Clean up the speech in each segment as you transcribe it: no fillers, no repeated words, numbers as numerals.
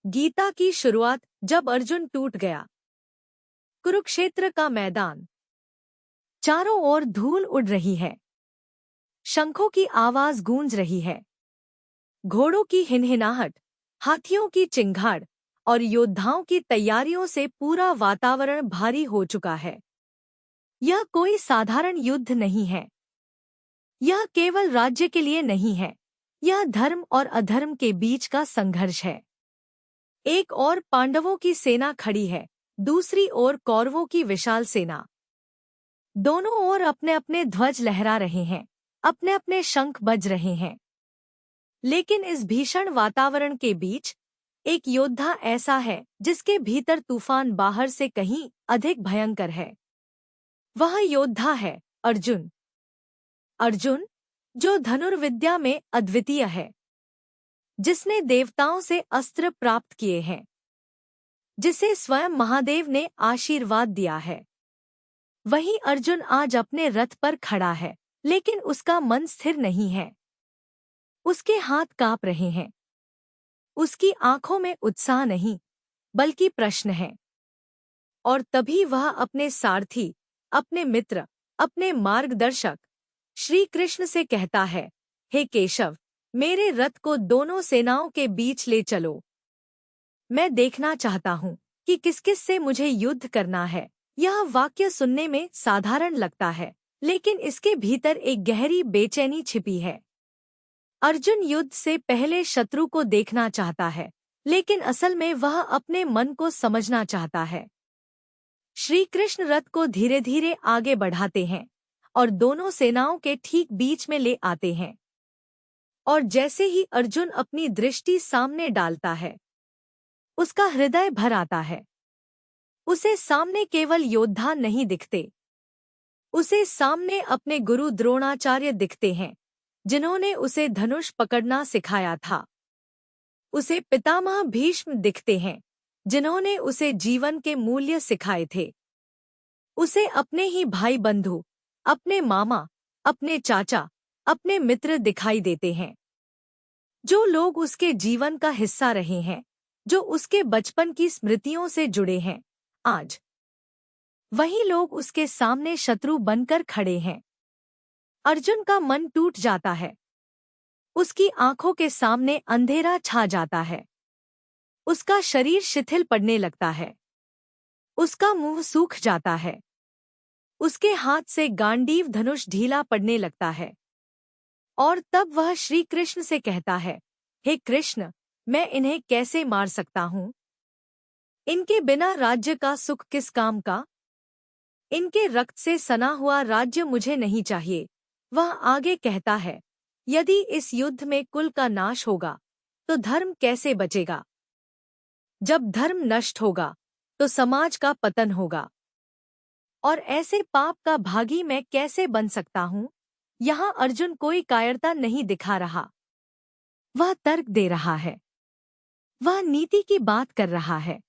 गीता की शुरुआत जब अर्जुन टूट गया। कुरुक्षेत्र का मैदान। चारों ओर धूल उड़ रही है। शंखों की आवाज गूंज रही है। घोड़ों की हिनहिनाहट, हाथियों की चिंगाड़ और योद्धाओं की तैयारियों से पूरा वातावरण भारी हो चुका है। यह कोई साधारण युद्ध नहीं है। यह केवल राज्य के लिए नहीं है। यह धर्म और अधर्म के बीच का संघर्ष है। एक ओर पांडवों की सेना खड़ी है, दूसरी ओर कौरवों की विशाल सेना। दोनों ओर अपने अपने ध्वज लहरा रहे हैं, अपने अपने शंख बज रहे हैं। लेकिन इस भीषण वातावरण के बीच एक योद्धा ऐसा है जिसके भीतर तूफान बाहर से कहीं अधिक भयंकर है। वह योद्धा है अर्जुन। अर्जुन, जो धनुर्विद्या में अद्वितीय है, जिसने देवताओं से अस्त्र प्राप्त किए हैं, जिसे स्वयं महादेव ने आशीर्वाद दिया है। वही अर्जुन आज अपने रथ पर खड़ा है, लेकिन उसका मन स्थिर नहीं है। उसके हाथ कांप रहे हैं। उसकी आंखों में उत्साह नहीं, बल्कि प्रश्न है। और तभी वह अपने सारथी, अपने मित्र, अपने मार्गदर्शक श्री कृष्ण से कहता है, हे केशव, मेरे रथ को दोनों सेनाओं के बीच ले चलो। मैं देखना चाहता हूँ कि किस किस से मुझे युद्ध करना है। यह वाक्य सुनने में साधारण लगता है, लेकिन इसके भीतर एक गहरी बेचैनी छिपी है। अर्जुन युद्ध से पहले शत्रु को देखना चाहता है, लेकिन असल में वह अपने मन को समझना चाहता है। श्री कृष्ण रथ को धीरे धीरे आगे बढ़ाते हैं और दोनों सेनाओं के ठीक बीच में ले आते हैं। और जैसे ही अर्जुन अपनी दृष्टि सामने डालता है, उसका हृदय भर आता है। उसे सामने केवल योद्धा नहीं दिखते। उसे सामने अपने गुरु द्रोणाचार्य दिखते हैं, जिन्होंने उसे धनुष पकड़ना सिखाया था। उसे पितामह भीष्म दिखते हैं, जिन्होंने उसे जीवन के मूल्य सिखाए थे। उसे अपने ही भाई बंधु, अपने मामा, अपने चाचा, अपने मित्र दिखाई देते हैं। जो लोग उसके जीवन का हिस्सा रहे हैं, जो उसके बचपन की स्मृतियों से जुड़े हैं, आज वही लोग उसके सामने शत्रु बनकर खड़े हैं। अर्जुन का मन टूट जाता है। उसकी आंखों के सामने अंधेरा छा जाता है। उसका शरीर शिथिल पड़ने लगता है। उसका मुंह सूख जाता है। उसके हाथ से गांडीव धनुष ढीला पड़ने लगता है। और तब वह श्री कृष्ण से कहता है, हे कृष्ण, मैं इन्हें कैसे मार सकता हूँ? इनके बिना राज्य का सुख किस काम का? इनके रक्त से सना हुआ राज्य मुझे नहीं चाहिए। वह आगे कहता है, यदि इस युद्ध में कुल का नाश होगा, तो धर्म कैसे बचेगा? जब धर्म नष्ट होगा, तो समाज का पतन होगा। और ऐसे पाप का भागी मैं कैसे बन सकता हूँ? यहाँ अर्जुन कोई कायरता नहीं दिखा रहा। वह तर्क दे रहा है। वह नीति की बात कर रहा है।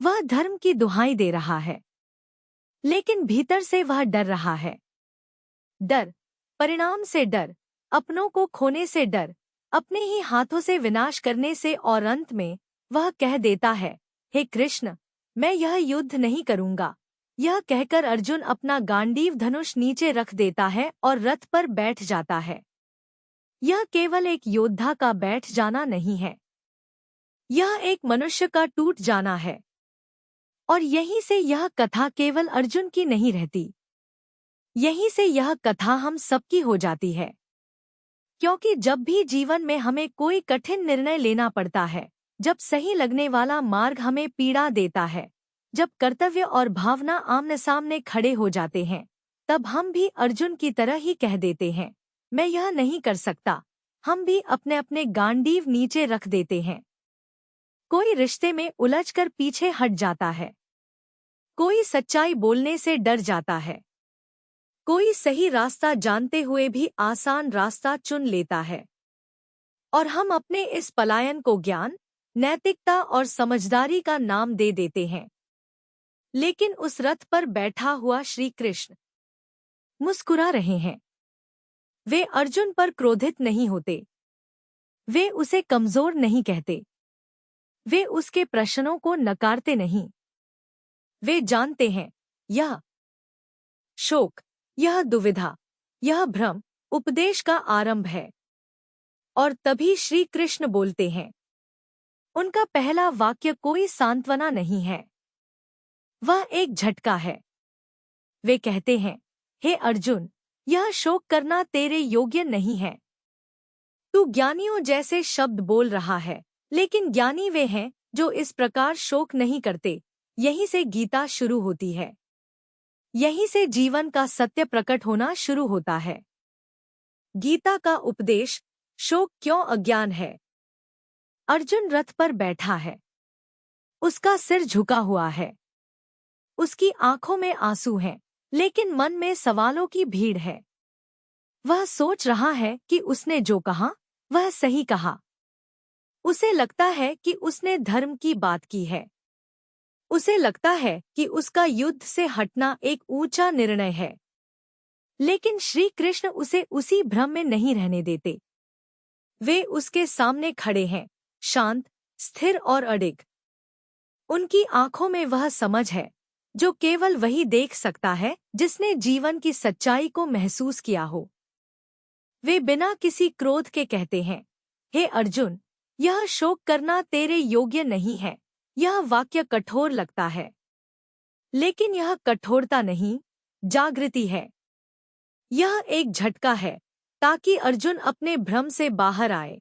वह धर्म की दुहाई दे रहा है। लेकिन भीतर से वह डर रहा है। डर, परिणाम से डर, अपनों को खोने से डर, अपने ही हाथों से विनाश करने से। और अंत में वह कह देता है, हे कृष्ण, मैं यह युद्ध नहीं करूंगा। यह कहकर अर्जुन अपना गांडीव धनुष नीचे रख देता है और रथ पर बैठ जाता है। यह केवल एक योद्धा का बैठ जाना नहीं है। यह एक मनुष्य का टूट जाना है। और यहीं से यह कथा केवल अर्जुन की नहीं रहती। यहीं से यह कथा हम सबकी हो जाती है। क्योंकि जब भी जीवन में हमें कोई कठिन निर्णय लेना पड़ता है, जब सही लगने वाला मार्ग हमें पीड़ा देता है, जब कर्तव्य और भावना आमने सामने खड़े हो जाते हैं, तब हम भी अर्जुन की तरह ही कह देते हैं, मैं यह नहीं कर सकता। हम भी अपने अपने गांडीव नीचे रख देते हैं। कोई रिश्ते में उलझकर पीछे हट जाता है। कोई सच्चाई बोलने से डर जाता है। कोई सही रास्ता जानते हुए भी आसान रास्ता चुन लेता है। और हम अपने इस पलायन को ज्ञान, नैतिकता और समझदारी का नाम दे देते हैं। लेकिन उस रथ पर बैठा हुआ श्री कृष्ण मुस्कुरा रहे हैं। वे अर्जुन पर क्रोधित नहीं होते। वे उसे कमजोर नहीं कहते। वे उसके प्रश्नों को नकारते नहीं। वे जानते हैं यह शोक, यह दुविधा, यह भ्रम उपदेश का आरंभ है। और तभी श्री कृष्ण बोलते हैं। उनका पहला वाक्य कोई सांत्वना नहीं है, वह एक झटका है। वे कहते हैं, हे अर्जुन, यह शोक करना तेरे योग्य नहीं है। तू ज्ञानियों जैसे शब्द बोल रहा है, लेकिन ज्ञानी वे हैं जो इस प्रकार शोक नहीं करते। यहीं से गीता शुरू होती है। यहीं से जीवन का सत्य प्रकट होना शुरू होता है। गीता का उपदेश, शोक क्यों अज्ञान है। अर्जुन रथ पर बैठा है। उसका सिर झुका हुआ है। उसकी आंखों में आंसू हैं, लेकिन मन में सवालों की भीड़ है। वह सोच रहा है कि उसने जो कहा वह सही कहा। उसे लगता है कि उसने धर्म की बात की है। उसे लगता है कि उसका युद्ध से हटना एक ऊंचा निर्णय है। लेकिन श्री कृष्ण उसे उसी भ्रम में नहीं रहने देते। वे उसके सामने खड़े हैं, शांत, स्थिर और अडिग। उनकी आंखों में वह समझ है जो केवल वही देख सकता है जिसने जीवन की सच्चाई को महसूस किया हो। वे बिना किसी क्रोध के कहते हैं, हे अर्जुन, यह शोक करना तेरे योग्य नहीं है। यह वाक्य कठोर लगता है, लेकिन यह कठोरता नहीं, जागृति है। यह एक झटका है ताकि अर्जुन अपने भ्रम से बाहर आए।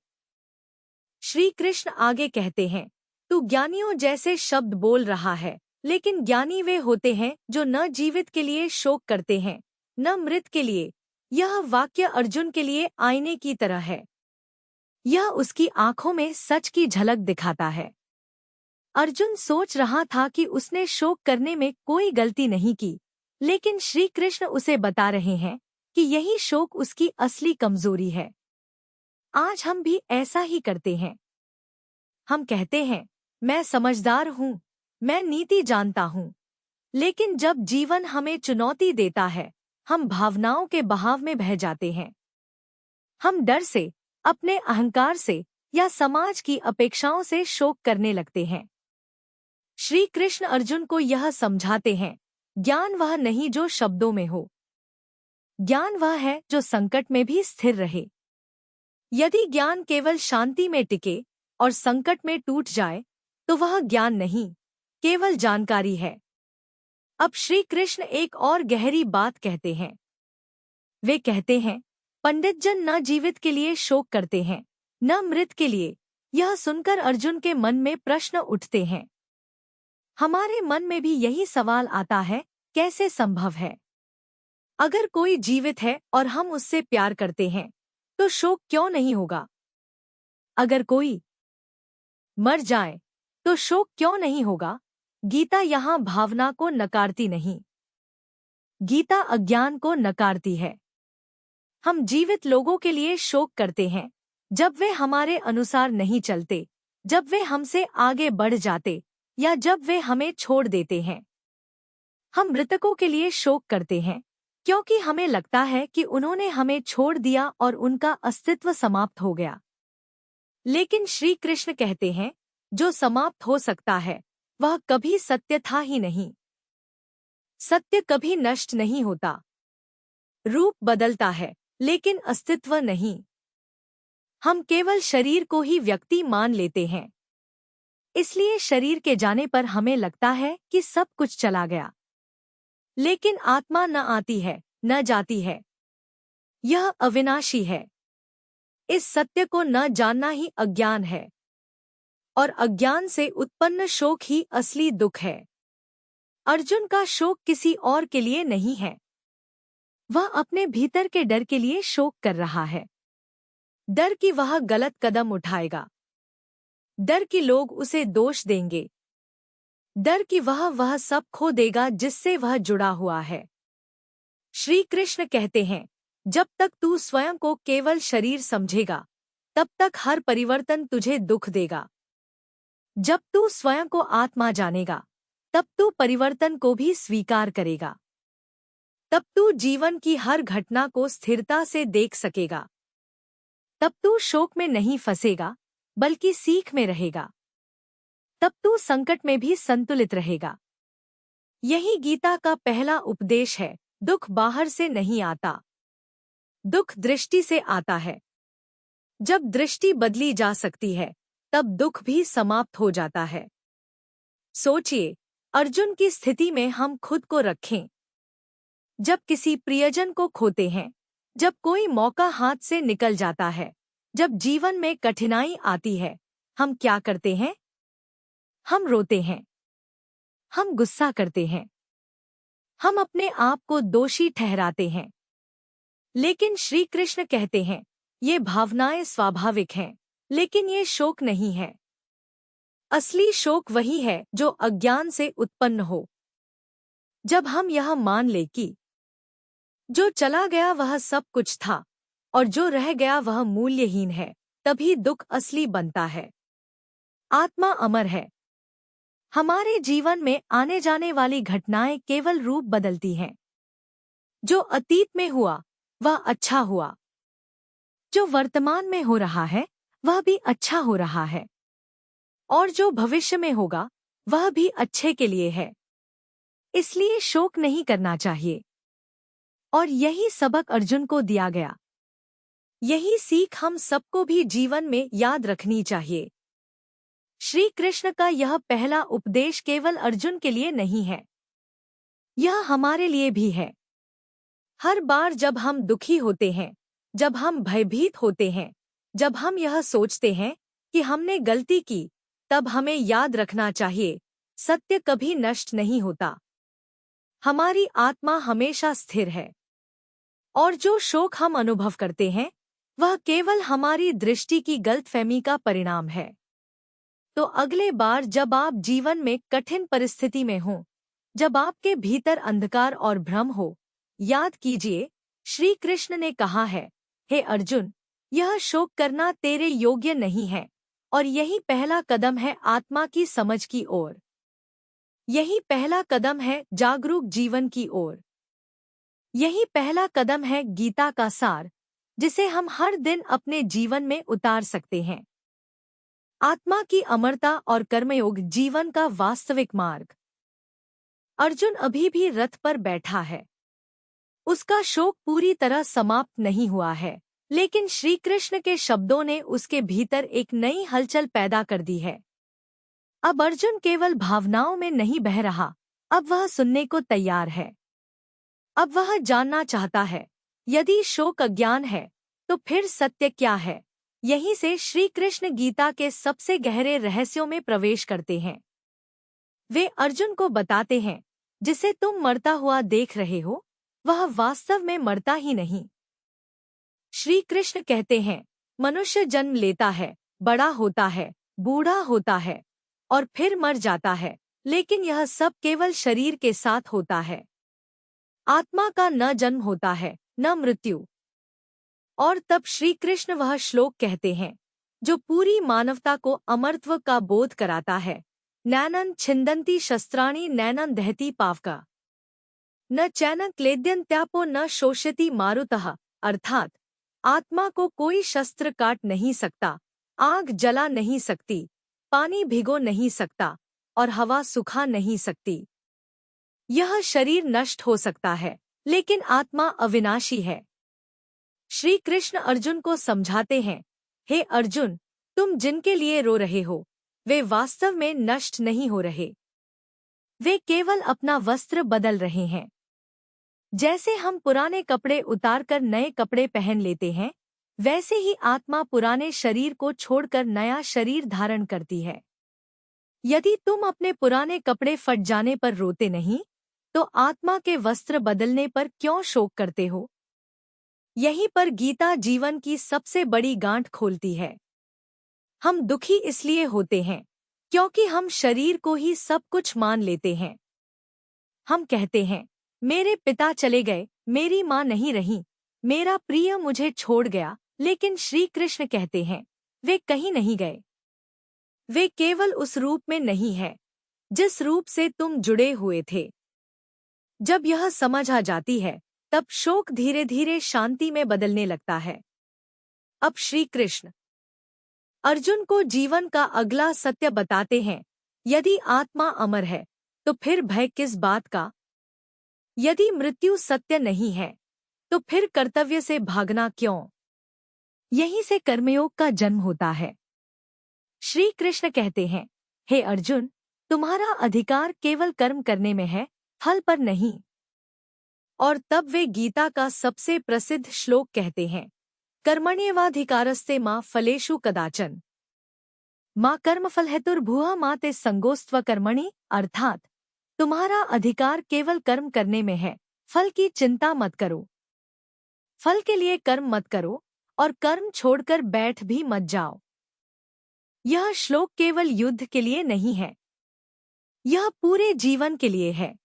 श्री कृष्ण आगे कहते हैं, तू ज्ञानियों जैसे शब्द बोल रहा है, लेकिन ज्ञानी वे होते हैं जो न जीवित के लिए शोक करते हैं, न मृत के लिए। यह वाक्य अर्जुन के लिए आईने की तरह है। यह उसकी आंखों में सच की झलक दिखाता है। अर्जुन सोच रहा था कि उसने शोक करने में कोई गलती नहीं की, लेकिन श्री कृष्ण उसे बता रहे हैं कि यही शोक उसकी असली कमजोरी है। आज हम भी ऐसा ही करते हैं। हम कहते हैं, मैं समझदार हूँ, मैं नीति जानता हूँ। लेकिन जब जीवन हमें चुनौती देता है, हम भावनाओं के बहाव में बह जाते हैं। हम डर से, अपने अहंकार से या समाज की अपेक्षाओं से शोक करने लगते हैं। श्री कृष्ण अर्जुन को यह समझाते हैं, ज्ञान वह नहीं जो शब्दों में हो। ज्ञान वह है जो संकट में भी स्थिर रहे। यदि ज्ञान केवल शांति में टिके और संकट में टूट जाए, तो वह ज्ञान नहीं, केवल जानकारी है। अब श्री कृष्ण एक और गहरी बात कहते हैं। वे कहते हैं, पंडित जन न जीवित के लिए शोक करते हैं, न मृत के लिए। यह सुनकर अर्जुन के मन में प्रश्न उठते हैं। हमारे मन में भी यही सवाल आता है, कैसे संभव है? अगर कोई जीवित है और हम उससे प्यार करते हैं, तो शोक क्यों नहीं होगा? अगर कोई मर जाए, तो शोक क्यों नहीं होगा? गीता यहाँ भावना को नकारती नहीं, गीता अज्ञान को नकारती है। हम जीवित लोगों के लिए शोक करते हैं जब वे हमारे अनुसार नहीं चलते, जब वे हमसे आगे बढ़ जाते या जब वे हमें छोड़ देते हैं। हम मृतकों के लिए शोक करते हैं क्योंकि हमें लगता है कि उन्होंने हमें छोड़ दिया और उनका अस्तित्व समाप्त हो गया। लेकिन श्री कृष्ण कहते हैं, जो समाप्त हो सकता है वह कभी सत्य था ही नहीं। सत्य कभी नष्ट नहीं होता। रूप बदलता है, लेकिन अस्तित्व नहीं। हम केवल शरीर को ही व्यक्ति मान लेते हैं। इसलिए शरीर के जाने पर हमें लगता है कि सब कुछ चला गया। लेकिन आत्मा न आती है, न जाती है। यह अविनाशी है। इस सत्य को न जानना ही अज्ञान है, और अज्ञान से उत्पन्न शोक ही असली दुख है। अर्जुन का शोक किसी और के लिए नहीं है। वह अपने भीतर के डर के लिए शोक कर रहा है। डर कि वह गलत कदम उठाएगा, डर कि लोग उसे दोष देंगे, डर कि वह सब खो देगा जिससे वह जुड़ा हुआ है। श्री कृष्ण कहते हैं, जब तक तू स्वयं को केवल शरीर समझेगा, तब तक हर परिवर्तन तुझे दुख देगा। जब तू स्वयं को आत्मा जानेगा, तब तू परिवर्तन को भी स्वीकार करेगा। तब तू जीवन की हर घटना को स्थिरता से देख सकेगा। तब तू शोक में नहीं फंसेगा, बल्कि सीख में रहेगा। तब तू संकट में भी संतुलित रहेगा। यही गीता का पहला उपदेश है। दुख बाहर से नहीं आता, दुख दृष्टि से आता है। जब दृष्टि बदली जा सकती है, तब दुख भी समाप्त हो जाता है। सोचिए, अर्जुन की स्थिति में हम खुद को रखें। जब किसी प्रियजन को खोते हैं, जब कोई मौका हाथ से निकल जाता है, जब जीवन में कठिनाई आती है, हम क्या करते हैं? हम रोते हैं, हम गुस्सा करते हैं, हम अपने आप को दोषी ठहराते हैं। लेकिन श्री कृष्ण कहते हैं, ये भावनाएं स्वाभाविक हैं, लेकिन ये शोक नहीं है। असली शोक वही है जो अज्ञान से उत्पन्न हो। जब हम यह मान ले कि जो चला गया वह सब कुछ था और जो रह गया वह मूल्यहीन है, तभी दुख असली बनता है। आत्मा अमर है। हमारे जीवन में आने जाने वाली घटनाएं केवल रूप बदलती हैं। जो अतीत में हुआ वह अच्छा हुआ, जो वर्तमान में हो रहा है वह भी अच्छा हो रहा है, और जो भविष्य में होगा वह भी अच्छे के लिए है। इसलिए शोक नहीं करना चाहिए। और यही सबक अर्जुन को दिया गया। यही सीख हम सबको भी जीवन में याद रखनी चाहिए। श्री कृष्ण का यह पहला उपदेश केवल अर्जुन के लिए नहीं है, यह हमारे लिए भी है। हर बार जब हम दुखी होते हैं, जब हम भयभीत होते हैं, जब हम यह सोचते हैं कि हमने गलती की, तब हमें याद रखना चाहिए, सत्य कभी नष्ट नहीं होता। हमारी आत्मा हमेशा स्थिर है। और जो शोक हम अनुभव करते हैं, वह केवल हमारी दृष्टि की गलतफहमी का परिणाम है। तो अगले बार जब आप जीवन में कठिन परिस्थिति में हों, जब आपके भीतर अंधकार और भ्रम हो, याद कीजिए, श्री कृष्ण ने कहा है, हे अर्जुन, यह शोक करना तेरे योग्य नहीं है, और यही पहला कदम है आत्मा की समझ की ओर। यही पहला कदम है जागरूक जीवन की ओर। यही पहला कदम है गीता का सार, जिसे हम हर दिन अपने जीवन में उतार सकते हैं। आत्मा की अमरता और कर्मयोग जीवन का वास्तविक मार्ग। अर्जुन अभी भी रथ पर बैठा है। उसका शोक पूरी तरह समाप्त नहीं हुआ है, लेकिन श्री कृष्ण के शब्दों ने उसके भीतर एक नई हलचल पैदा कर दी है। अब अर्जुन केवल भावनाओं में नहीं बह रहा, अब वह सुनने को तैयार है। अब वह जानना चाहता है, यदि शोक अज्ञान है, तो फिर सत्य क्या है? यहीं से श्री कृष्ण गीता के सबसे गहरे रहस्यों में प्रवेश करते हैं। वे अर्जुन को बताते हैं, जिसे तुम मरता हुआ देख रहे हो, वह वास्तव में मरता ही नहीं। श्री कृष्ण कहते हैं, मनुष्य जन्म लेता है, बड़ा होता है, बूढ़ा होता है, और फिर मर जाता है, लेकिन यह सब केवल शरीर के साथ होता है। आत्मा का न जन्म होता है, न मृत्यु। और तब श्री कृष्ण वह श्लोक कहते हैं, जो पूरी मानवता को अमरत्व का बोध कराता है। नैनन छिन्दन्ति शस्त्राणि नैनन दहति पावका, न चैन क्लेद्यन्त्यापो न शोषयति मारुतः। अर्थात आत्मा को कोई शस्त्र काट नहीं सकता, आग जला नहीं सकती, पानी भिगो नहीं सकता, और हवा सुखा नहीं सकती। यह शरीर नष्ट हो सकता है, लेकिन आत्मा अविनाशी है। श्री कृष्ण अर्जुन को समझाते हैं, हे अर्जुन, तुम जिनके लिए रो रहे हो, वे वास्तव में नष्ट नहीं हो रहे। वे केवल अपना वस्त्र बदल रहे हैं। जैसे हम पुराने कपड़े उतारकर नए कपड़े पहन लेते हैं, वैसे ही आत्मा पुराने शरीर को छोड़कर नया शरीर धारण करती है। यदि तुम अपने पुराने कपड़े फट जाने पर रोते नहीं, तो आत्मा के वस्त्र बदलने पर क्यों शोक करते हो? यहीं पर गीता जीवन की सबसे बड़ी गांठ खोलती है। हम दुखी इसलिए होते हैं क्योंकि हम शरीर को ही सब कुछ मान लेते हैं। हम कहते हैं, मेरे पिता चले गए, मेरी माँ नहीं रही, मेरा प्रिय मुझे छोड़ गया, लेकिन श्री कृष्ण कहते हैं, वे कहीं नहीं गए। वे केवल उस रूप में नहीं है जिस रूप से तुम जुड़े हुए थे। जब यह समझ आ जाती है, तब शोक धीरे धीरे शांति में बदलने लगता है। अब श्री कृष्ण अर्जुन को जीवन का अगला सत्य बताते हैं, यदि आत्मा अमर है तो फिर भय किस बात का? यदि मृत्यु सत्य नहीं है तो फिर कर्तव्य से भागना क्यों? यहीं से कर्मयोग का जन्म होता है। श्री कृष्ण कहते हैं, हे अर्जुन, तुम्हारा अधिकार केवल कर्म करने में है, फल पर नहीं। और तब वे गीता का सबसे प्रसिद्ध श्लोक कहते हैं, कर्मण्येवाधिकारस्ते मा फलेषु कदाचन मा कर्मफल हेतुर्भुवः मा ते संगोस्त्व कर्मणि, अर्थात तुम्हारा अधिकार केवल कर्म करने में है, फल की चिंता मत करो। फल के लिए कर्म मत करो और कर्म छोड़कर बैठ भी मत जाओ। यह श्लोक केवल युद्ध के लिए नहीं है, यह पूरे जीवन के लिए है।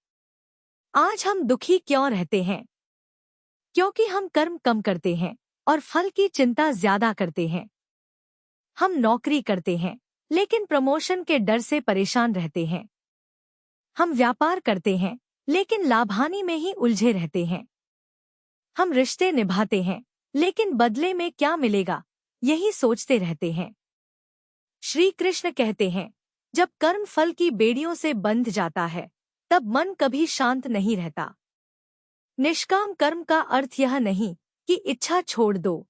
आज हम दुखी क्यों रहते हैं? क्योंकि हम कर्म कम करते हैं और फल की चिंता ज्यादा करते हैं। हम नौकरी करते हैं लेकिन प्रमोशन के डर से परेशान रहते हैं। हम व्यापार करते हैं लेकिन लाभहानि में ही उलझे रहते हैं। हम रिश्ते निभाते हैं लेकिन बदले में क्या मिलेगा यही सोचते रहते हैं। श्री कृष्ण कहते हैं, जब कर्म फल की बेड़ियों से बंध जाता है तब मन कभी शांत नहीं रहता। निष्काम कर्म का अर्थ यह नहीं कि इच्छा छोड़ दो।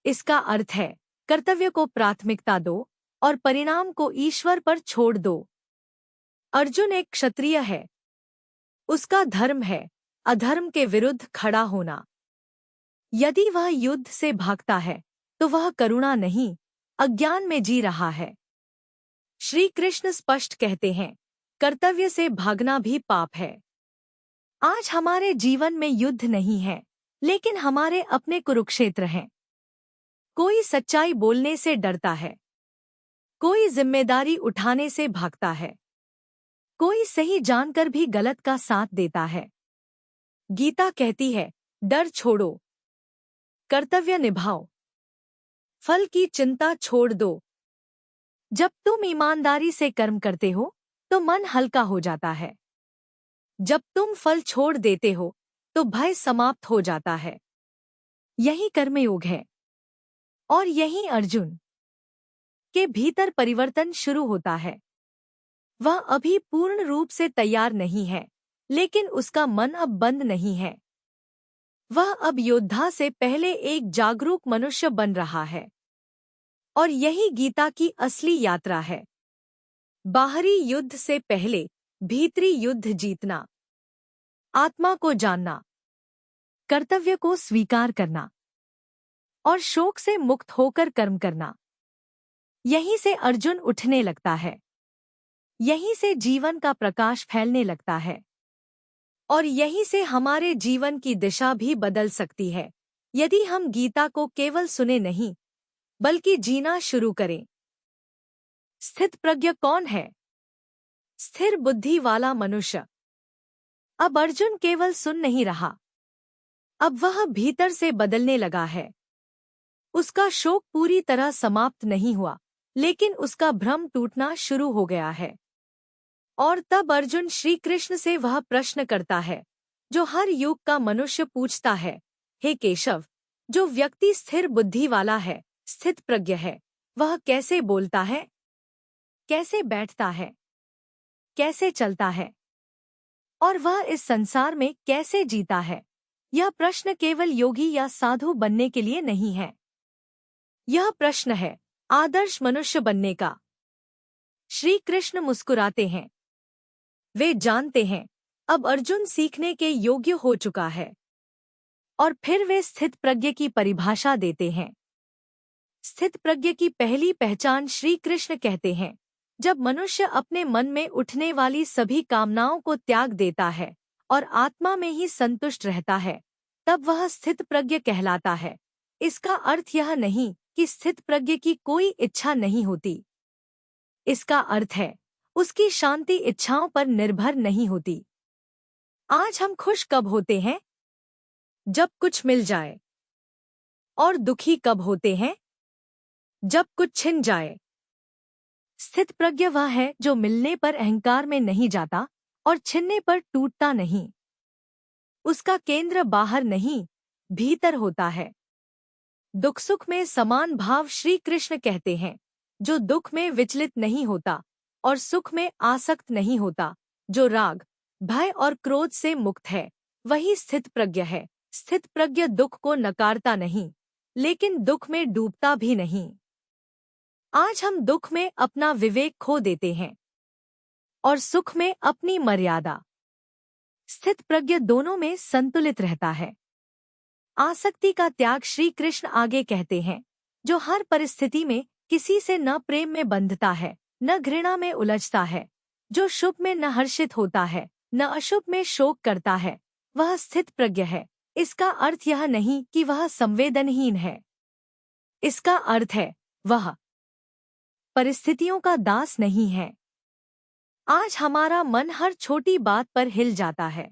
इसका अर्थ है कर्तव्य को प्राथमिकता दो और परिणाम को ईश्वर पर छोड़ दो। अर्जुन एक क्षत्रिय है। उसका धर्म है अधर्म के विरुद्ध खड़ा होना। यदि वह युद्ध से भागता है तो वह करुणा नहीं, अज्ञान में जी रहा है। श्री कृष्ण स्पष्ट कहते हैं, कर्तव्य से भागना भी पाप है। आज हमारे जीवन में युद्ध नहीं है, लेकिन हमारे अपने कुरुक्षेत्र हैं। कोई सच्चाई बोलने से डरता है, कोई जिम्मेदारी उठाने से भागता है, कोई सही जानकर भी गलत का साथ देता है। गीता कहती है, डर छोड़ो, कर्तव्य निभाओ, फल की चिंता छोड़ दो। जब तुम ईमानदारी से कर्म करते हो तो मन हल्का हो जाता है। जब तुम फल छोड़ देते हो तो भय समाप्त हो जाता है। यही कर्मयोग है और यही अर्जुन के भीतर परिवर्तन शुरू होता है। वह अभी पूर्ण रूप से तैयार नहीं है, लेकिन उसका मन अब बंद नहीं है। वह अब योद्धा से पहले एक जागरूक मनुष्य बन रहा है। और यही गीता की असली यात्रा है। बाहरी युद्ध से पहले भीतरी युद्ध जीतना, आत्मा को जानना, कर्तव्य को स्वीकार करना और शोक से मुक्त होकर कर्म करना। यहीं से अर्जुन उठने लगता है। यहीं से जीवन का प्रकाश फैलने लगता है। और यहीं से हमारे जीवन की दिशा भी बदल सकती है, यदि हम गीता को केवल सुने नहीं बल्कि जीना शुरू करें। स्थित प्रज्ञ कौन है? स्थिर बुद्धि वाला मनुष्य। अब अर्जुन केवल सुन नहीं रहा, अब वह भीतर से बदलने लगा है। उसका शोक पूरी तरह समाप्त नहीं हुआ, लेकिन उसका भ्रम टूटना शुरू हो गया है। और तब अर्जुन श्री कृष्ण से वह प्रश्न करता है जो हर युग का मनुष्य पूछता है, हे केशव, जो व्यक्ति स्थिर बुद्धि वाला है, स्थित प्रज्ञ है, वह कैसे बोलता है, कैसे बैठता है, कैसे चलता है और वह इस संसार में कैसे जीता है? यह प्रश्न केवल योगी या साधु बनने के लिए नहीं है। यह प्रश्न है आदर्श मनुष्य बनने का। श्री कृष्ण मुस्कुराते हैं। वे जानते हैं अब अर्जुन सीखने के योग्य हो चुका है। और फिर वे स्थित प्रज्ञ की परिभाषा देते हैं। स्थित प्रज्ञ की पहली पहचान श्री कृष्ण कहते हैं, जब मनुष्य अपने मन में उठने वाली सभी कामनाओं को त्याग देता है और आत्मा में ही संतुष्ट रहता है, तब वह स्थित प्रज्ञ कहलाता है। इसका अर्थ यह नहीं कि स्थित प्रज्ञ की कोई इच्छा नहीं होती। इसका अर्थ है उसकी शांति इच्छाओं पर निर्भर नहीं होती। आज हम खुश कब होते हैं? जब कुछ मिल जाए। और दुखी कब होते हैं? जब कुछ छिन जाए। स्थित प्रज्ञ वह है जो मिलने पर अहंकार में नहीं जाता और छिनने पर टूटता नहीं। उसका केंद्र बाहर नहीं, भीतर होता है। दुख सुख में समान भाव श्री कृष्ण कहते हैं, जो दुख में विचलित नहीं होता और सुख में आसक्त नहीं होता, जो राग, भय और क्रोध से मुक्त है, वही स्थित प्रज्ञ है। स्थित प्रज्ञ दुख को नकारता नहीं, लेकिन दुख में डूबता भी नहीं। आज हम दुख में अपना विवेक खो देते हैं और सुख में अपनी मर्यादा। स्थित प्रज्ञ दोनों में संतुलित रहता है। आसक्ति का त्याग श्री कृष्ण आगे कहते हैं, जो हर परिस्थिति में किसी से न प्रेम में बंधता है, न घृणा में उलझता है, जो शुभ में न हर्षित होता है, न अशुभ में शोक करता है, वह स्थित प्रज्ञ है। इसका अर्थ यह नहीं कि वह संवेदनहीन है। इसका अर्थ है वह परिस्थितियों का दास नहीं है। आज हमारा मन हर छोटी बात पर हिल जाता है।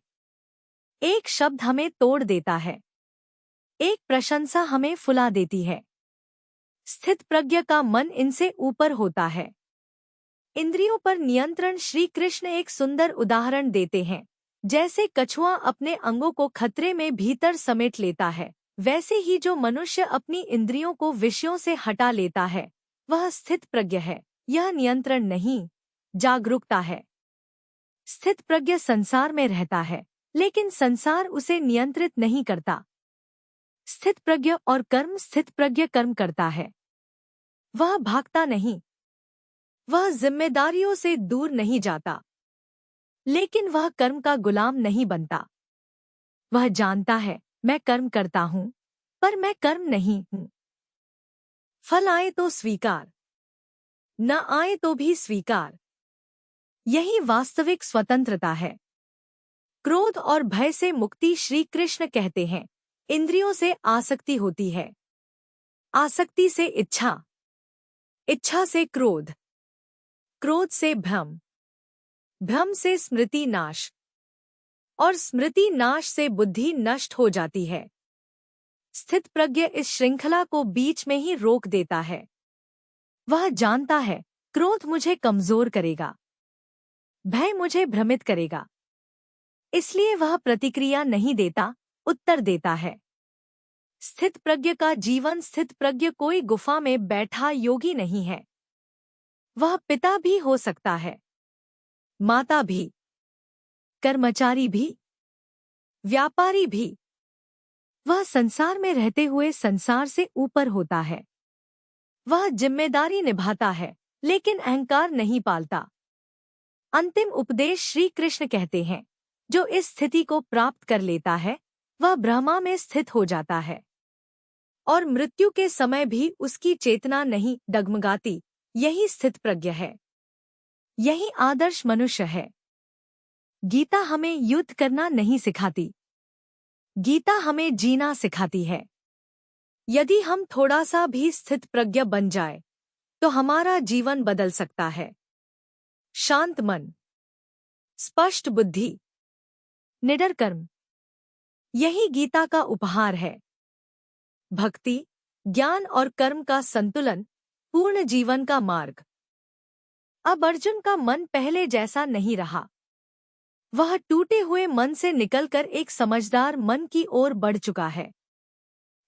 एक शब्द हमें तोड़ देता है, एक प्रशंसा हमें फुला देती है। स्थित प्रज्ञ का मन इनसे ऊपर होता है। इंद्रियों पर नियंत्रण श्री कृष्ण एक सुंदर उदाहरण देते हैं। जैसे कछुआ अपने अंगों को खतरे में भीतर समेट लेता है, वैसे ही जो मनुष्य अपनी इंद्रियों को विषयों से हटा लेता है, वह स्थित प्रज्ञ है। यह नियंत्रण नहीं, जागरूकता है। स्थित प्रज्ञ संसार में रहता है, लेकिन संसार उसे नियंत्रित नहीं करता। स्थित प्रज्ञ और कर्म स्थित प्रज्ञ कर्म करता है। वह भागता नहीं, वह जिम्मेदारियों से दूर नहीं जाता, लेकिन वह कर्म का गुलाम नहीं बनता। वह जानता है, मैं कर्म करता हूं, पर मैं कर्म नहीं हूं। फल आए तो स्वीकार, न आए तो भी स्वीकार। यही वास्तविक स्वतंत्रता है। क्रोध और भय से मुक्ति श्री कृष्ण कहते हैं, इंद्रियों से आसक्ति होती है, आसक्ति से इच्छा, इच्छा से क्रोध, क्रोध से भ्रम, भ्रम से स्मृति नाश, और स्मृति नाश से बुद्धि नष्ट हो जाती है। स्थित प्रज्ञ इस श्रृंखला को बीच में ही रोक देता है। वह जानता है, क्रोध मुझे कमजोर करेगा, भय मुझे भ्रमित करेगा, इसलिए वह प्रतिक्रिया नहीं देता, उत्तर देता है। स्थित प्रज्ञ का जीवन स्थित प्रज्ञ कोई गुफा में बैठा योगी नहीं है। वह पिता भी हो सकता है, माता भी, कर्मचारी भी, व्यापारी भी। वह संसार में रहते हुए संसार से ऊपर होता है। वह जिम्मेदारी निभाता है, लेकिन अहंकार नहीं पालता। अंतिम उपदेश श्री कृष्ण कहते हैं, जो इस स्थिति को प्राप्त कर लेता है, वह ब्रह्मा में स्थित हो जाता है, और मृत्यु के समय भी उसकी चेतना नहीं डगमगाती। यही स्थित प्रज्ञ है, यही आदर्श मनुष्य है। गीता हमें युद्ध करना नहीं सिखाती, गीता हमें जीना सिखाती है। यदि हम थोड़ा सा भी स्थित प्रज्ञ बन जाए, तो हमारा जीवन बदल सकता है। शांत मन, स्पष्ट बुद्धि, निडर कर्म, यही गीता का उपहार है। भक्ति, ज्ञान और कर्म का संतुलन, पूर्ण जीवन का मार्ग। अब अर्जुन का मन पहले जैसा नहीं रहा। वह टूटे हुए मन से निकलकर एक समझदार मन की ओर बढ़ चुका है।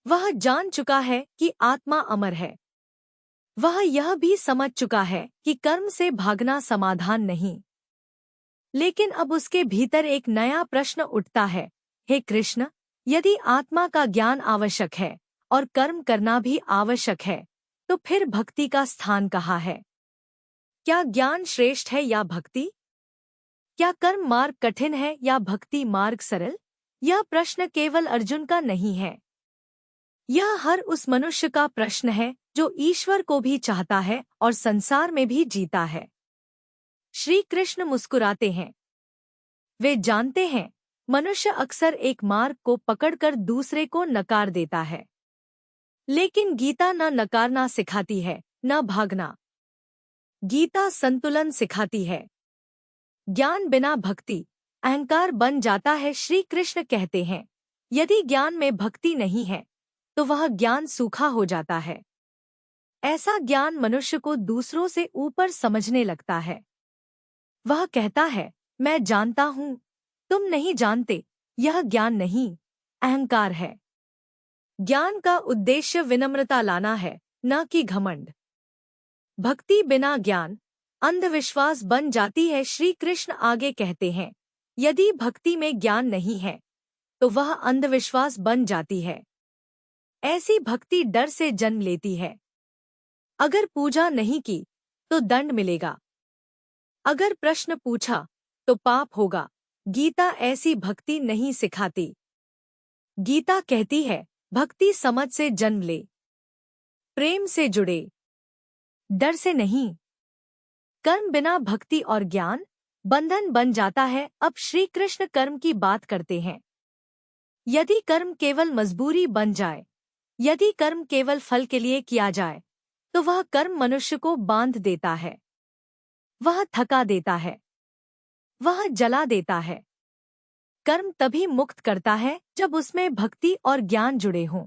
वह जान चुका है कि आत्मा अमर है। वह यह भी समझ चुका है कि कर्म से भागना समाधान नहीं। लेकिन अब उसके भीतर एक नया प्रश्न उठता है, हे कृष्ण, यदि आत्मा का ज्ञान आवश्यक है और कर्म करना भी आवश्यक है, तो फिर भक्ति का स्थान कहाँ है? क्या ज्ञान श्रेष्ठ है या भक्ति? क्या कर्म मार्ग कठिन है या भक्ति मार्ग सरल? यह प्रश्न केवल अर्जुन का नहीं है। यह हर उस मनुष्य का प्रश्न है जो ईश्वर को भी चाहता है और संसार में भी जीता है। श्री कृष्ण मुस्कुराते हैं। वे जानते हैं, मनुष्य अक्सर एक मार्ग को पकड़कर दूसरे को नकार देता है। लेकिन गीता न नकारना सिखाती है, न भागना। गीता संतुलन सिखाती है। ज्ञान बिना भक्ति अहंकार बन जाता है। श्री कृष्ण कहते हैं, यदि ज्ञान में भक्ति नहीं है, तो वह ज्ञान सूखा हो जाता है। ऐसा ज्ञान मनुष्य को दूसरों से ऊपर समझने लगता है। वह कहता है, मैं जानता हूँ, तुम नहीं जानते। यह ज्ञान नहीं, अहंकार है। ज्ञान का उद्देश्य विनम्रता लाना है, न कि घमंड। भक्ति बिना ज्ञान, अंधविश्वास बन जाती है। श्री कृष्ण आगे कहते हैं, यदि भक्ति में ज्ञान नहीं है तो वह अंधविश्वास बन जाती है। ऐसी भक्ति डर से जन्म लेती है। अगर पूजा नहीं की तो दंड मिलेगा, अगर प्रश्न पूछा तो पाप होगा। गीता ऐसी भक्ति नहीं सिखाती। गीता कहती है, भक्ति समझ से जन्म ले, प्रेम से जुड़े, डर से नहीं। कर्म बिना भक्ति और ज्ञान बंधन बन जाता है। अब श्री कृष्ण कर्म की बात करते हैं। यदि कर्म केवल मजबूरी बन जाए, यदि कर्म केवल फल के लिए किया जाए, तो वह कर्म मनुष्य को बांध देता है, वह थका देता है, वह जला देता है। कर्म तभी मुक्त करता है जब उसमें भक्ति और ज्ञान जुड़े हों।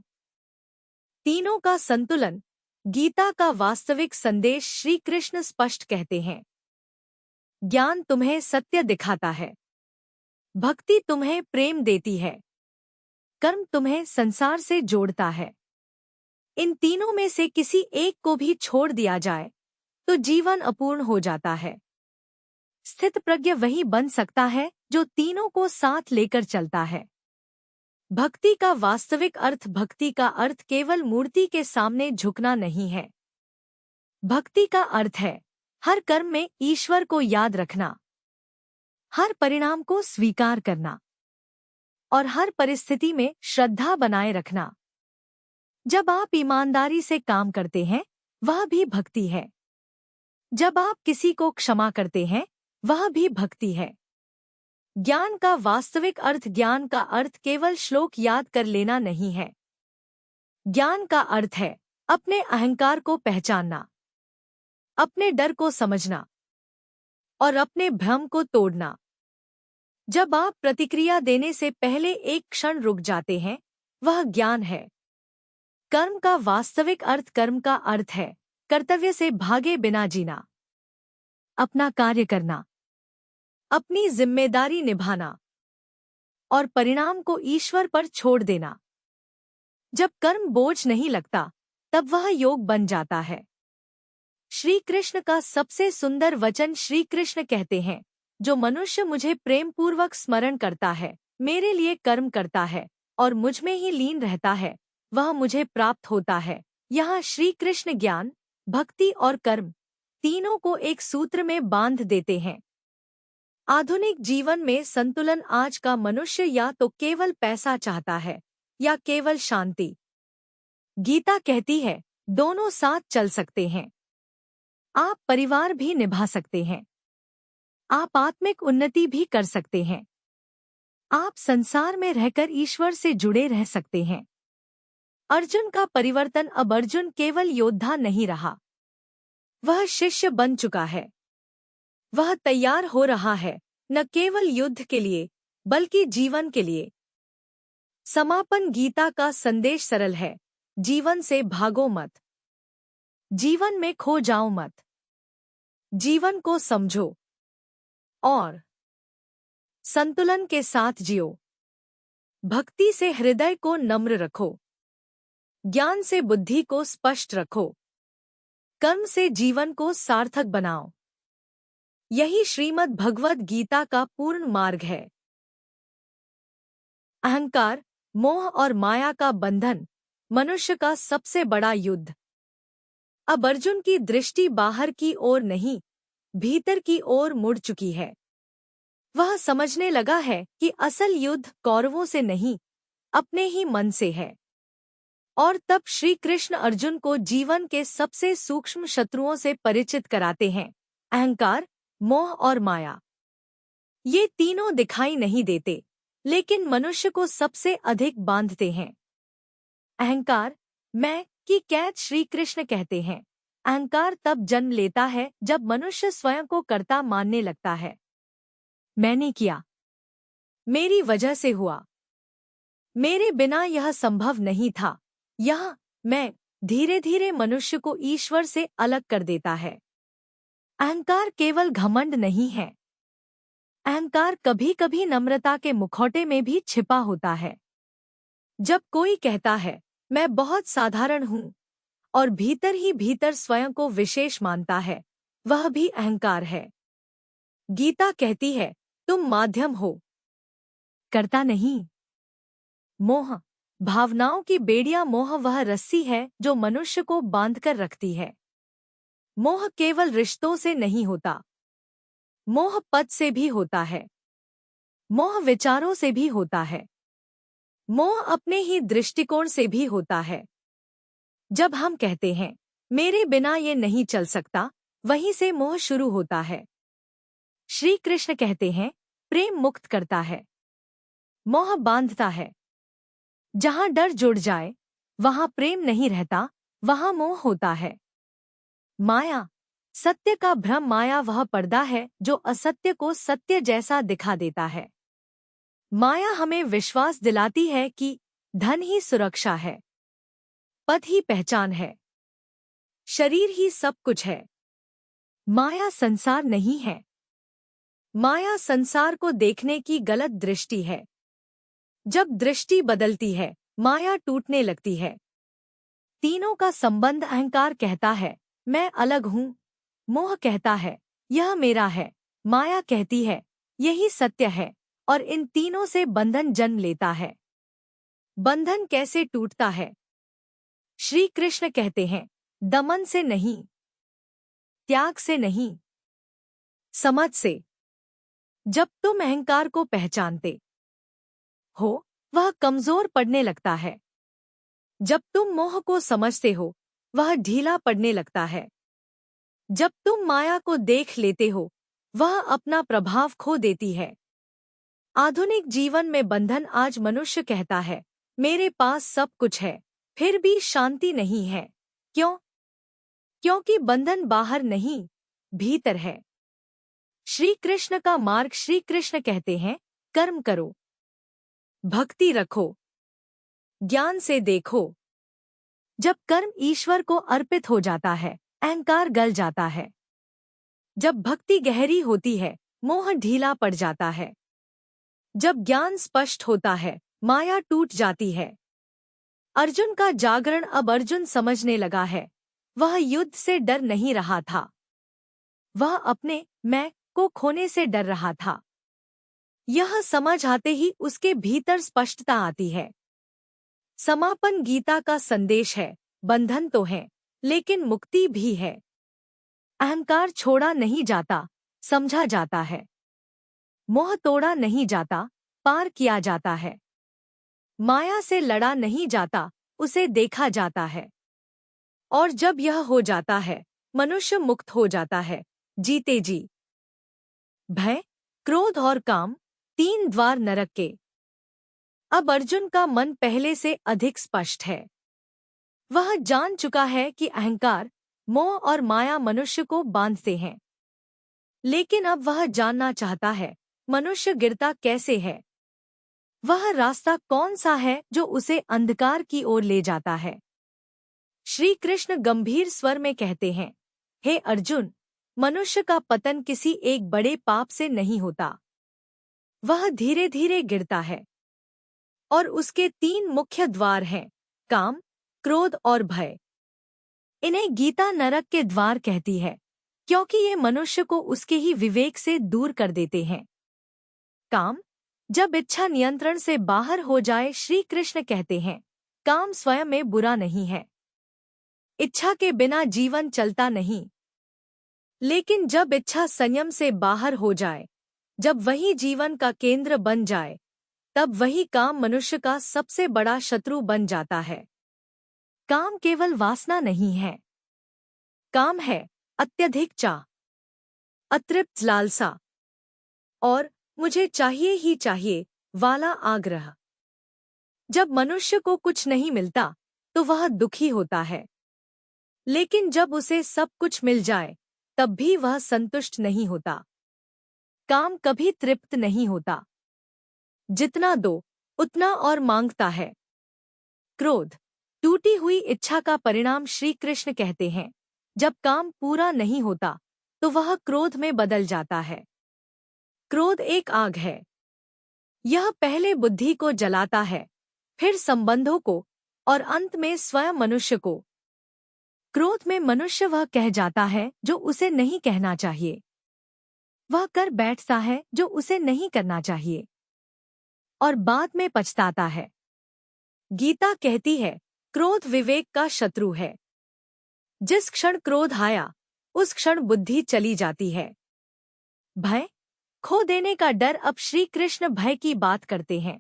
तीनों का संतुलन गीता का वास्तविक संदेश। श्री कृष्ण स्पष्ट कहते हैं, ज्ञान तुम्हें सत्य दिखाता है, भक्ति तुम्हें प्रेम देती है, कर्म तुम्हें संसार से जोड़ता है। इन तीनों में से किसी एक को भी छोड़ दिया जाए तो जीवन अपूर्ण हो जाता है। स्थित प्रज्ञ वही बन सकता है जो तीनों को साथ लेकर चलता है। भक्ति का वास्तविक अर्थ, भक्ति का अर्थ केवल मूर्ति के सामने झुकना नहीं है। भक्ति का अर्थ है हर कर्म में ईश्वर को याद रखना, हर परिणाम को स्वीकार करना और हर परिस्थिति में श्रद्धा बनाए रखना। जब आप ईमानदारी से काम करते हैं, वह भी भक्ति है। जब आप किसी को क्षमा करते हैं, वह भी भक्ति है। ज्ञान का वास्तविक अर्थ, ज्ञान का अर्थ केवल श्लोक याद कर लेना नहीं है। ज्ञान का अर्थ है अपने अहंकार को पहचानना, अपने डर को समझना और अपने भ्रम को तोड़ना। जब आप प्रतिक्रिया देने से पहले एक क्षण रुक जाते हैं, वह ज्ञान है। कर्म का वास्तविक अर्थ, कर्म का अर्थ है कर्तव्य से भागे बिना जीना, अपना कार्य करना, अपनी जिम्मेदारी निभाना और परिणाम को ईश्वर पर छोड़ देना। जब कर्म बोझ नहीं लगता, तब वह योग बन जाता है। श्री कृष्ण का सबसे सुंदर वचन, श्री कृष्ण कहते हैं, जो मनुष्य मुझे प्रेम पूर्वक स्मरण करता है, मेरे लिए कर्म करता है और मुझ में ही लीन रहता है, वह मुझे प्राप्त होता है। यहाँ श्री कृष्ण ज्ञान, भक्ति और कर्म तीनों को एक सूत्र में बांध देते हैं। आधुनिक जीवन में संतुलन, आज का मनुष्य या तो केवल पैसा चाहता है या केवल शांति। गीता कहती है, दोनों साथ चल सकते हैं। आप परिवार भी निभा सकते हैं, आप आत्मिक उन्नति भी कर सकते हैं, आप संसार में रहकर ईश्वर से जुड़े रह सकते हैं। अर्जुन का परिवर्तन, अब अर्जुन केवल योद्धा नहीं रहा, वह शिष्य बन चुका है। वह तैयार हो रहा है न केवल युद्ध के लिए बल्कि जीवन के लिए। समापन, गीता का संदेश सरल है, जीवन से भागो मत, जीवन में खो जाओ मत, जीवन को समझो और संतुलन के साथ जियो। भक्ति से हृदय को नम्र रखो, ज्ञान से बुद्धि को स्पष्ट रखो, कर्म से जीवन को सार्थक बनाओ। यही श्रीमद् भगवद गीता का पूर्ण मार्ग है। अहंकार, मोह और माया का बंधन मनुष्य का सबसे बड़ा युद्ध। अब अर्जुन की दृष्टि बाहर की ओर नहीं, भीतर की ओर मुड़ चुकी है। वह समझने लगा है कि असल युद्ध कौरवों से नहीं, अपने ही मन से है। और तब श्री कृष्ण अर्जुन को जीवन के सबसे सूक्ष्म शत्रुओं से परिचित कराते हैं, अहंकार, मोह और माया। ये तीनों दिखाई नहीं देते, लेकिन मनुष्य को सबसे अधिक बांधते हैं। अहंकार, मैं की कैद। श्री कृष्ण कहते हैं, अहंकार तब जन्म लेता है जब मनुष्य स्वयं को कर्ता मानने लगता है। मैंने किया, मेरी वजह से हुआ, मेरे बिना यह संभव नहीं था। यह मैं धीरे धीरे मनुष्य को ईश्वर से अलग कर देता है। अहंकार केवल घमंड नहीं है, अहंकार कभी कभी नम्रता के मुखौटे में भी छिपा होता है। जब कोई कहता है, मैं बहुत साधारण हूँ, और भीतर ही भीतर स्वयं को विशेष मानता है, वह भी अहंकार है। गीता कहती है, तुम माध्यम हो, करता नहीं। मोह, भावनाओं की बेड़ियां। मोह वह रस्सी है जो मनुष्य को बांधकर रखती है। मोह केवल रिश्तों से नहीं होता, मोह पद से भी होता है, मोह विचारों से भी होता है, मोह अपने ही दृष्टिकोण से भी होता है। जब हम कहते हैं मेरे बिना ये नहीं चल सकता, वहीं से मोह शुरू होता है। श्री कृष्ण कहते हैं प्रेम मुक्त करता है, मोह बांधता है। जहां डर जुड़ जाए वहां प्रेम नहीं रहता, वहां मोह होता है। माया, सत्य का भ्रम। माया वह पर्दा है जो असत्य को सत्य जैसा दिखा देता है। माया हमें विश्वास दिलाती है कि धन ही सुरक्षा है, पद ही पहचान है, शरीर ही सब कुछ है। माया संसार नहीं है। माया संसार को देखने की गलत दृष्टि है। जब दृष्टि बदलती है, माया टूटने लगती है। तीनों का संबंध। अहंकार कहता है मैं अलग हूँ, मोह कहता है यह मेरा है, माया कहती है यही सत्य है, और इन तीनों से बंधन जन्म लेता है। बंधन कैसे टूटता है? श्री कृष्ण कहते हैं दमन से नहीं, त्याग से नहीं, समझ से। जब तुम अहंकार को पहचानते हो, वह कमजोर पड़ने लगता है। जब तुम मोह को समझते हो, वह ढीला पड़ने लगता है। जब तुम माया को देख लेते हो, वह अपना प्रभाव खो देती है। आधुनिक जीवन में बंधन। आज मनुष्य कहता है मेरे पास सब कुछ है, फिर भी शांति नहीं है। क्यों? क्योंकि बंधन बाहर नहीं, भीतर है। श्री कृष्ण का मार्ग। श्री कृष्ण कहते हैं कर्म करो, भक्ति रखो, ज्ञान से देखो। जब कर्म ईश्वर को अर्पित हो जाता है, अहंकार गल जाता है। जब भक्ति गहरी होती है, मोह ढीला पड़ जाता है। जब ज्ञान स्पष्ट होता है, माया टूट जाती है। अर्जुन का जागरण। अब अर्जुन समझने लगा है, वह युद्ध से डर नहीं रहा था, वह अपने मैं को खोने से डर रहा था। यह समझ आते ही उसके भीतर स्पष्टता आती है। समापन गीता का संदेश है, बंधन तो है, लेकिन मुक्ति भी है। अहंकार छोड़ा नहीं जाता, समझा जाता है। मोह तोड़ा नहीं जाता, पार किया जाता है। माया से लड़ा नहीं जाता, उसे देखा जाता है। और जब यह हो जाता है, मनुष्य मुक्त हो जाता है, जीते जी। भय, क्रोध और काम, तीन द्वार नरक के। अब अर्जुन का मन पहले से अधिक स्पष्ट है। वह जान चुका है कि अहंकार, मोह और माया मनुष्य को बांधते हैं। लेकिन अब वह जानना चाहता है मनुष्य गिरता कैसे है, वह रास्ता कौन सा है जो उसे अंधकार की ओर ले जाता है। श्री कृष्ण गंभीर स्वर में कहते हैं, हे अर्जुन, मनुष्य का पतन किसी एक बड़े पाप से नहीं होता, वह धीरे धीरे गिरता है। और उसके तीन मुख्य द्वार हैं, काम, क्रोध और भय। इन्हें गीता नरक के द्वार कहती है, क्योंकि ये मनुष्य को उसके ही विवेक से दूर कर देते हैं। काम, जब इच्छा नियंत्रण से बाहर हो जाए। श्री कृष्ण कहते हैं काम स्वयं में बुरा नहीं है, इच्छा के बिना जीवन चलता नहीं। लेकिन जब इच्छा संयम से बाहर हो जाए, जब वही जीवन का केंद्र बन जाए, तब वही काम मनुष्य का सबसे बड़ा शत्रु बन जाता है। काम केवल वासना नहीं है, काम है अत्यधिक चाह, अतृप्त लालसा और मुझे चाहिए ही चाहिए वाला आग्रह। जब मनुष्य को कुछ नहीं मिलता तो वह दुखी होता है, लेकिन जब उसे सब कुछ मिल जाए तब भी वह संतुष्ट नहीं होता। काम कभी तृप्त नहीं होता, जितना दो उतना और मांगता है। क्रोध, टूटी हुई इच्छा का परिणाम। श्री कृष्ण कहते हैं जब काम पूरा नहीं होता तो वह क्रोध में बदल जाता है। क्रोध एक आग है, यह पहले बुद्धि को जलाता है, फिर संबंधों को और अंत में स्वयं मनुष्य को। क्रोध में मनुष्य वह कह जाता है जो उसे नहीं कहना चाहिए। वह कर बैठता है जो उसे नहीं करना चाहिए और बाद में पछताता है। गीता कहती है, क्रोध विवेक का शत्रु है। जिस क्षण क्रोध आया उस क्षण बुद्धि चली जाती है। भय, खो देने का डर। अब श्री कृष्ण भय की बात करते हैं।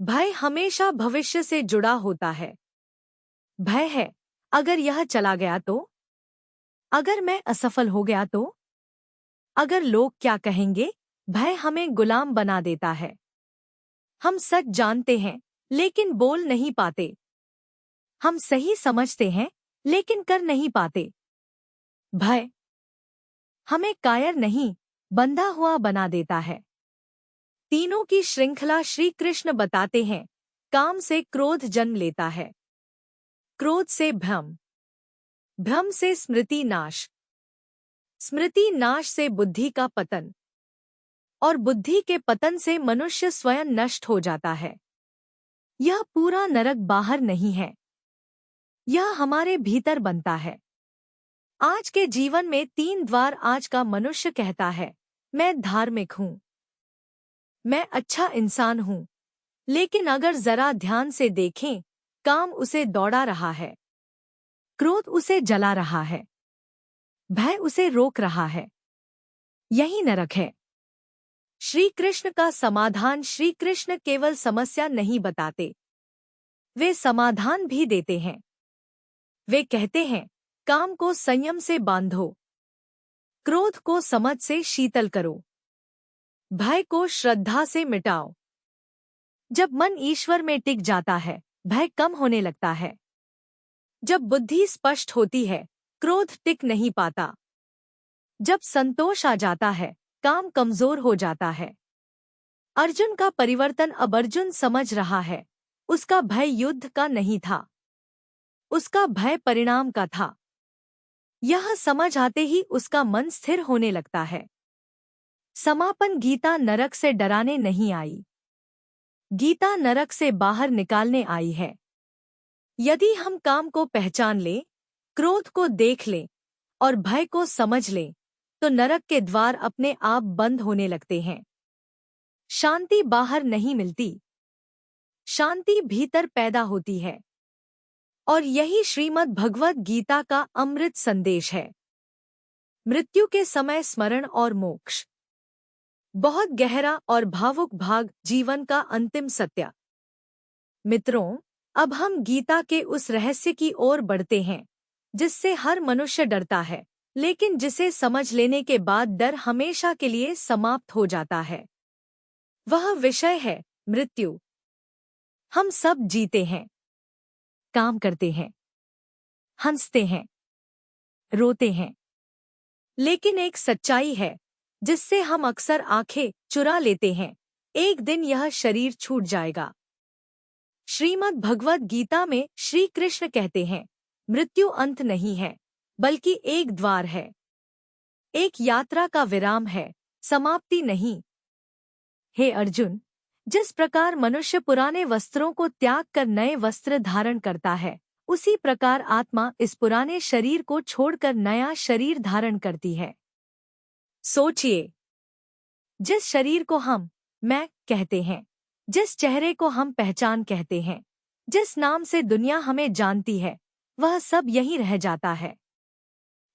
भय हमेशा भविष्य से जुड़ा होता है। भय है, अगर यह चला गया तो? अगर मैं असफल हो गया तो? अगर लोग क्या कहेंगे? भय हमें गुलाम बना देता है। हम सच जानते हैं लेकिन बोल नहीं पाते। हम सही समझते हैं लेकिन कर नहीं पाते। भय हमें कायर नहीं, बंधा हुआ बना देता है। तीनों की श्रृंखला श्री कृष्ण बताते हैं। काम से क्रोध जन्म लेता है, क्रोध से भ्रम, भ्रम से स्मृति नाश, स्मृति नाश से बुद्धि का पतन और बुद्धि के पतन से मनुष्य स्वयं नष्ट हो जाता है। यह पूरा नरक बाहर नहीं है, यह हमारे भीतर बनता है। आज के जीवन में 3 द्वार। आज का मनुष्य कहता है, मैं धार्मिक हूँ, मैं अच्छा इंसान हूँ, लेकिन अगर जरा ध्यान से देखें, काम उसे दौड़ा रहा है, क्रोध उसे जला रहा है, भय उसे रोक रहा है। यही नरक है। श्री कृष्ण का समाधान। श्री कृष्ण केवल समस्या नहीं बताते, वे समाधान भी देते हैं। वे कहते हैं, काम को संयम से बांधो, क्रोध को समझ से शीतल करो, भय को श्रद्धा से मिटाओ। जब मन ईश्वर में टिक जाता है, भय कम होने लगता है। जब बुद्धि स्पष्ट होती है, क्रोध टिक नहीं पाता। जब संतोष आ जाता है, काम कमजोर हो जाता है। अर्जुन का परिवर्तन। अब अर्जुन समझ रहा है, उसका भय युद्ध का नहीं था, उसका भय परिणाम का था। यह समझ आते ही उसका मन स्थिर होने लगता है। समापन। गीता नरक से डराने नहीं आई, गीता नरक से बाहर निकालने आई है। यदि हम काम को पहचान लें, क्रोध को देख लें और भय को समझ लें, तो नरक के द्वार अपने आप बंद होने लगते हैं। शांति बाहर नहीं मिलती, शांति भीतर पैदा होती है। और यही श्रीमद् भगवद गीता का अमृत संदेश है। मृत्यु के समय स्मरण और मोक्ष। बहुत गहरा और भावुक भाग, जीवन का अंतिम सत्य। मित्रों, अब हम गीता के उस रहस्य की ओर बढ़ते हैं जिससे हर मनुष्य डरता है, लेकिन जिसे समझ लेने के बाद डर हमेशा के लिए समाप्त हो जाता है। वह विषय है मृत्यु। हम सब जीते हैं, काम करते हैं, हंसते हैं, रोते हैं, लेकिन एक सच्चाई है जिससे हम अक्सर आंखें चुरा लेते हैं। एक दिन यह शरीर छूट जाएगा। श्रीमद् भगवद गीता में श्री कृष्ण कहते हैं, मृत्यु अंत नहीं है, बल्कि एक द्वार है, एक यात्रा का विराम है, समाप्ति नहीं। हे अर्जुन, जिस प्रकार मनुष्य पुराने वस्त्रों को त्याग कर नए वस्त्र धारण करता है, उसी प्रकार आत्मा इस पुराने शरीर को छोड़कर नया शरीर धारण करती है। सोचिए, जिस शरीर को हम मैं कहते हैं, जिस चेहरे को हम पहचान कहते हैं, जिस नाम से दुनिया हमें जानती है, वह सब यहीं रह जाता है।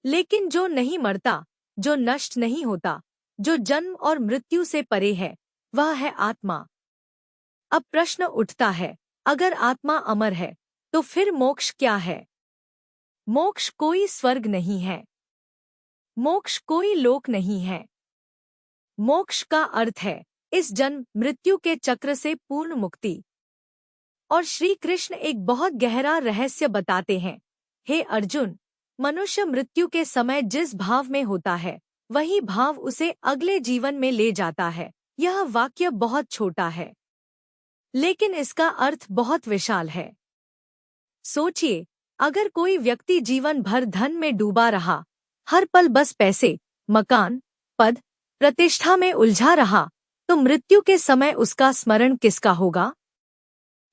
लेकिन जो नहीं मरता, जो नष्ट नहीं होता, जो जन्म और मृत्यु से परे है, वह है आत्मा। अब प्रश्न उठता है, अगर आत्मा अमर है तो फिर मोक्ष क्या है? मोक्ष कोई स्वर्ग नहीं है, मोक्ष कोई लोक नहीं है। मोक्ष का अर्थ है इस जन्म मृत्यु के चक्र से पूर्ण मुक्ति। और श्री कृष्ण एक बहुत गहरा रहस्य बताते हैं। हे अर्जुन, मनुष्य मृत्यु के समय जिस भाव में होता है, वही भाव उसे अगले जीवन में ले जाता है। यह वाक्य बहुत छोटा है, लेकिन इसका अर्थ बहुत विशाल है। सोचिए, अगर कोई व्यक्ति जीवन भर धन में डूबा रहा, हर पल बस पैसे, मकान, पद, प्रतिष्ठा में उलझा रहा, तो मृत्यु के समय उसका स्मरण किसका होगा?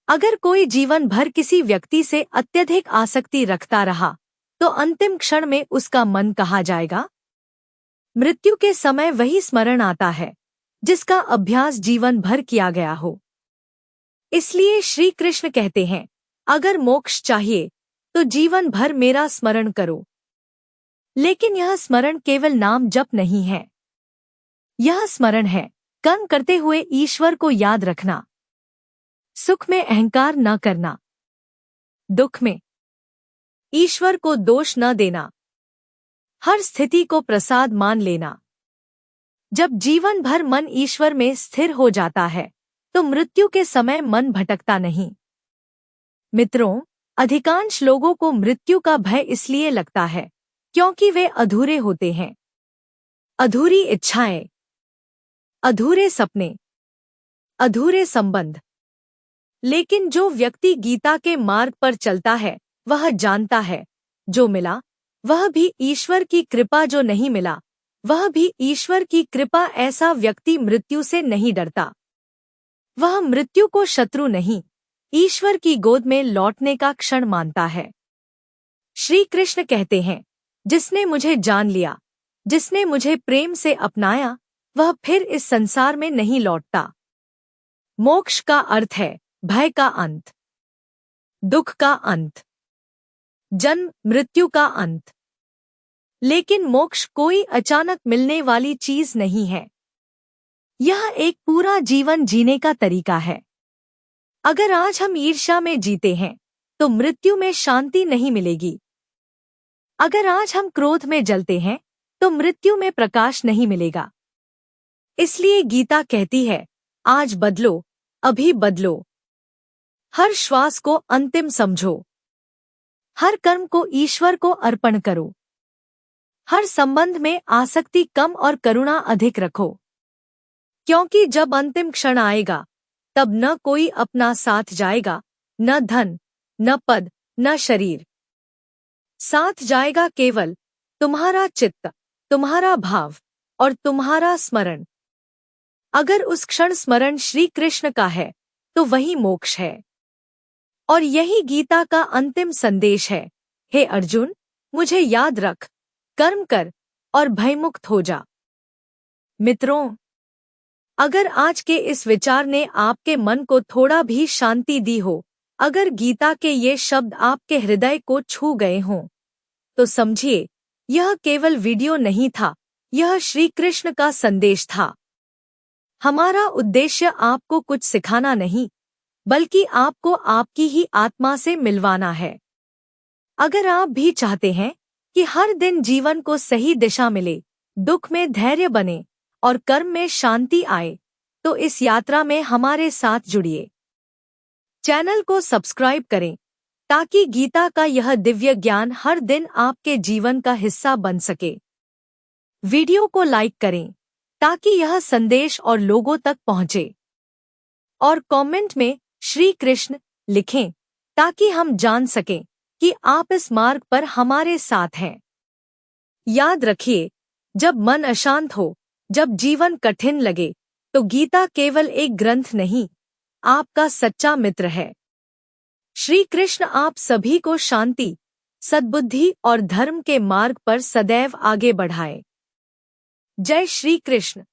अगर कोई जीवन भर किसी व्यक्ति से अत्यधिक आसक्ति रखता रहा, तो अंतिम क्षण में उसका मन कहाँ जाएगा? मृत्यु के समय वही स्मरण आता है जिसका अभ्यास जीवन भर किया गया हो। इसलिए श्री कृष्ण कहते हैं, अगर मोक्ष चाहिए तो जीवन भर मेरा स्मरण करो। लेकिन यह स्मरण केवल नाम जप नहीं है। यह स्मरण है कर्म करते हुए ईश्वर को याद रखना, सुख में अहंकार न करना, दुख में ईश्वर को दोष न देना, हर स्थिति को प्रसाद मान लेना। जब जीवन भर मन ईश्वर में स्थिर हो जाता है तो मृत्यु के समय मन भटकता नहीं। मित्रों, अधिकांश लोगों को मृत्यु का भय इसलिए लगता है क्योंकि वे अधूरे होते हैं। अधूरी इच्छाएं, अधूरे सपने, अधूरे संबंध। लेकिन जो व्यक्ति गीता के मार्ग पर चलता है वह जानता है, जो मिला वह भी ईश्वर की कृपा, जो नहीं मिला वह भी ईश्वर की कृपा। ऐसा व्यक्ति मृत्यु से नहीं डरता। वह मृत्यु को शत्रु नहीं, ईश्वर की गोद में लौटने का क्षण मानता है। श्री कृष्ण कहते हैं, जिसने मुझे जान लिया, जिसने मुझे प्रेम से अपनाया, वह फिर इस संसार में नहीं लौटता। मोक्ष का अर्थ है भय का अंत, दुख का अंत, जन्म मृत्यु का अंत। लेकिन मोक्ष कोई अचानक मिलने वाली चीज नहीं है। यह एक पूरा जीवन जीने का तरीका है। अगर आज हम ईर्ष्या में जीते हैं तो मृत्यु में शांति नहीं मिलेगी। अगर आज हम क्रोध में जलते हैं तो मृत्यु में प्रकाश नहीं मिलेगा। इसलिए गीता कहती है, आज बदलो, अभी बदलो। हर श्वास को अंतिम समझो, हर कर्म को ईश्वर को अर्पण करो, हर संबंध में आसक्ति कम और करुणा अधिक रखो। क्योंकि जब अंतिम क्षण आएगा तब न कोई अपना साथ जाएगा, न धन, न पद, न शरीर। साथ जाएगा केवल तुम्हारा चित्त, तुम्हारा भाव और तुम्हारा स्मरण। अगर उस क्षण स्मरण श्री कृष्ण का है तो वही मोक्ष है। और यही गीता का अंतिम संदेश है। हे अर्जुन, मुझे याद रख, कर्म कर और भयमुक्त हो जा। मित्रों, अगर आज के इस विचार ने आपके मन को थोड़ा भी शांति दी हो, अगर गीता के ये शब्द आपके हृदय को छू गए हों, तो समझिए यह केवल वीडियो नहीं था, यह श्री कृष्ण का संदेश था। हमारा उद्देश्य आपको कुछ सिखाना नहीं, बल्कि आपको आपकी ही आत्मा से मिलवाना है। अगर आप भी चाहते हैं कि हर दिन जीवन को सही दिशा मिले, दुख में धैर्य बने और कर्म में शांति आए, तो इस यात्रा में हमारे साथ जुड़िए। चैनल को सब्सक्राइब करें ताकि गीता का यह दिव्य ज्ञान हर दिन आपके जीवन का हिस्सा बन सके। वीडियो को लाइक करें ताकि यह संदेश और लोगों तक पहुंचे। और कमेंट में श्री कृष्ण लिखें ताकि हम जान सकें कि आप इस मार्ग पर हमारे साथ हैं। याद रखिए, जब मन अशांत हो, जब जीवन कठिन लगे, तो गीता केवल एक ग्रंथ नहीं, आपका सच्चा मित्र है। श्री कृष्ण आप सभी को शांति, सद्बुद्धि और धर्म के मार्ग पर सदैव आगे बढ़ाए। जय श्री कृष्ण।